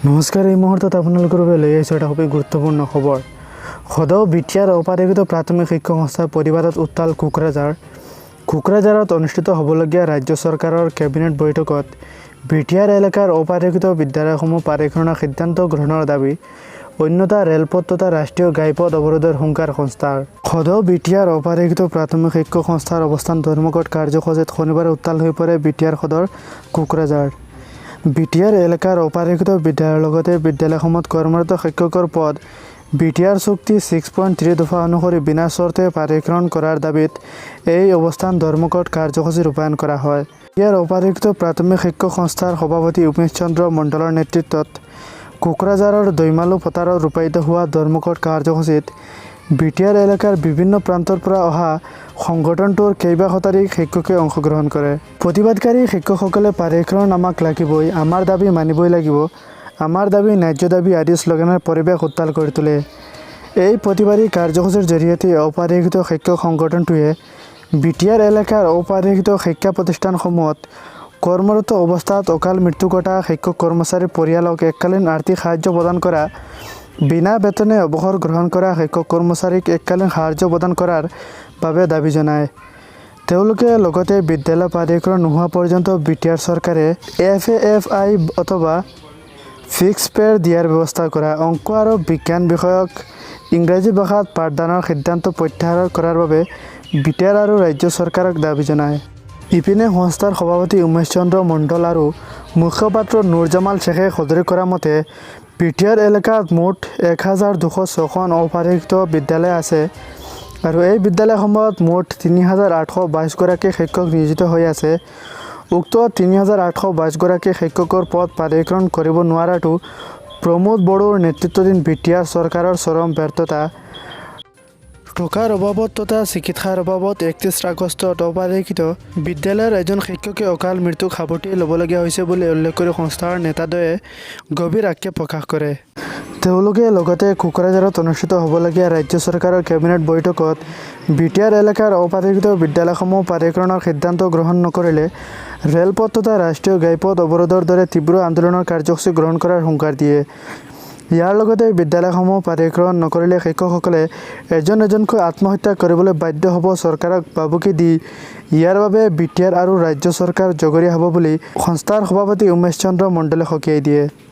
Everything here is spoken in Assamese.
নমস্কাৰ, এই মুহূৰ্তত আপোনালোকৰ বাবে লৈ আহিছোঁ এটা খুবেই গুৰুত্বপূৰ্ণ খবৰ। সদৌ বিটিআৰ অপাৰেগিত প্ৰাথমিক শিক্ষা সংস্থাৰ প্ৰতিবাদত উত্তাল কোকৰাঝাৰত অনুষ্ঠিত হ'বলগীয়া ৰাজ্য চৰকাৰৰ কেবিনেট বৈঠকত বিটিআৰ এলেকাৰ অপাৰেগিত বিদ্যালয়সমূহ পাৰিকৰণৰ সিদ্ধান্ত গ্ৰহণৰ দাবী। অন্যথা ৰেলপথ তথা ৰাষ্ট্ৰীয় ঘাইপথ অৱৰোধৰ হুংকাৰ সংস্থাৰ। সদৌ বিটিআৰ অপাৰেগিত প্ৰাথমিক শিক্ষক সংস্থাৰ অৱস্থান ধৰ্মঘট কাৰ্যসূচীত শনিবাৰে উত্তাল হৈ পৰে বিটিআৰ সদৰ কোকৰাঝাৰ। বিটিআৰ এলেকাৰ অপাৰেগিত বিদ্যালয়ৰ লগতে বিদ্যালয়সমূহত কৰ্মৰত শিক্ষকৰ পদ বিটিআৰ চুক্তি 6.3 দফা অনুসৰি বিনা চৰ্তে পাৰিকৰণ কৰাৰ দাবীত এই অৱস্থান ধৰ্মঘট কাৰ্যসূচী ৰূপায়ণ কৰা হয়। বিটিআৰ অপাৰেগিত প্ৰাথমিক শিক্ষক সংস্থাৰ সভাপতি উমেশ চন্দ্ৰ মণ্ডলৰ নেতৃত্বত কোকৰাঝাৰৰ দৈমালু পথাৰত ৰূপায়িত হোৱা ধৰ্মঘট কাৰ্যসূচীত বিটিআৰ এলেকাৰ বিভিন্ন প্ৰান্তৰ পৰা অহা সংগঠনটোৰ কেইবা শতাধিক শিক্ষকে অংশগ্ৰহণ কৰে। প্ৰতিবাদকাৰী শিক্ষকসকলে পাৰিকৰণ আমাক লাগিবই, আমাৰ দাবী মানিবই লাগিব, আমাৰ দাবী ন্যায্য দাবী আদি শ্লোগানেৰে পৰিৱেশ উত্তাল কৰি তোলে। এই প্ৰতিবাদী কাৰ্যসূচীৰ জৰিয়তে অপাৰেগিত শিক্ষক সংগঠনটোৱে বিটিআৰ এলেকাৰ অপাৰেগিত শিক্ষা প্ৰতিষ্ঠানসমূহত কৰ্মৰত অৱস্থাত অকাল মৃত্যু ঘটা শিক্ষক কৰ্মচাৰীৰ পৰিয়ালক এককালীন আৰ্থিক সাহায্য প্ৰদান কৰা, বিনা বেতনে অৱসৰ গ্ৰহণ কৰা শিক্ষক কৰ্মচাৰীক এককালীন সাহায্য প্ৰদান কৰাৰ বাবে দাবী জনায়। তেওঁলোকে লগতে বিদ্যালয় পাৰিকৰণ নোহোৱা পৰ্যন্ত বিটিআৰ চৰকাৰে FAFI অথবা ফিক্স পেৰ দিয়াৰ ব্যৱস্থা কৰা, অংক আৰু বিজ্ঞান বিষয়ক ইংৰাজী ভাষাত পাঠদানৰ সিদ্ধান্ত প্ৰত্যাহাৰ কৰাৰ বাবে বিটিআৰ আৰু ৰাজ্য চৰকাৰক দাবী জনায়। ইপিনে সংস্থাৰ সভাপতি উমেশ চন্দ্ৰ মণ্ডল আৰু মুখপাত্ৰ নুৰজামাল শ্বেখে সদৰি কৰা মতে বিটিআৰ এলেকাত মুঠ 1206খন অপাৰেগিত বিদ্যালয় আছে আৰু এই বিদ্যালয়সমূহত মুঠ 3822 গৰাকী শিক্ষক নিয়োজিত হৈ আছে। উক্ত 3822 গৰাকী শিক্ষকৰ পদ পাৰিকৰণ কৰিব নোৱাৰাটো প্ৰমোদ বড়োৰ নেতৃত্বাধীন বিটিআৰ চৰকাৰৰ চৰম ব্যৰ্থতা। টকাৰ অভাৱত তথা চিকিৎসাৰ অভাৱত 31 আগষ্টত অপাৰেগিত বিদ্যালয়ৰ এজন শিক্ষকে অকাল মৃত্যুক সাৱটি ল'বলগীয়া হৈছে বুলি উল্লেখ কৰি সংস্থাৰ নেতাদ্বয়ে গভীৰ আক্ষেপ প্ৰকাশ কৰে। তেওঁলোকে লগতে কোকৰাঝাৰত অনুষ্ঠিত হ'বলগীয়া ৰাজ্য চৰকাৰৰ কেবিনেট বৈঠকত বিটিআৰ এলেকাৰ অপাৰেগিত বিদ্যালয়সমূহ পাৰিকৰণৰ সিদ্ধান্ত গ্ৰহণ নকৰিলে ৰেলপথ তথা ৰাষ্ট্ৰীয় ঘাইপথ অৱৰোধৰ দৰে তীব্ৰ আন্দোলনৰ কাৰ্যসূচী গ্ৰহণ কৰাৰ হুংকাৰ দিয়ে। ইয়াৰ লগতে বিদ্যালয়সমূহ পাৰিকৰণ নকৰিলে শিক্ষকসকলে এজন এজনকৈ আত্মহত্যা কৰিবলৈ বাধ্য হ'ব চৰকাৰক ভাবুকি দি ইয়াৰ বাবে বিটিআৰ আৰু ৰাজ্য চৰকাৰ জগৰীয়া হ'ব বুলি সংস্থাৰ সভাপতি উমেশ চন্দ্ৰ মণ্ডলে সকীয়াই দিয়ে।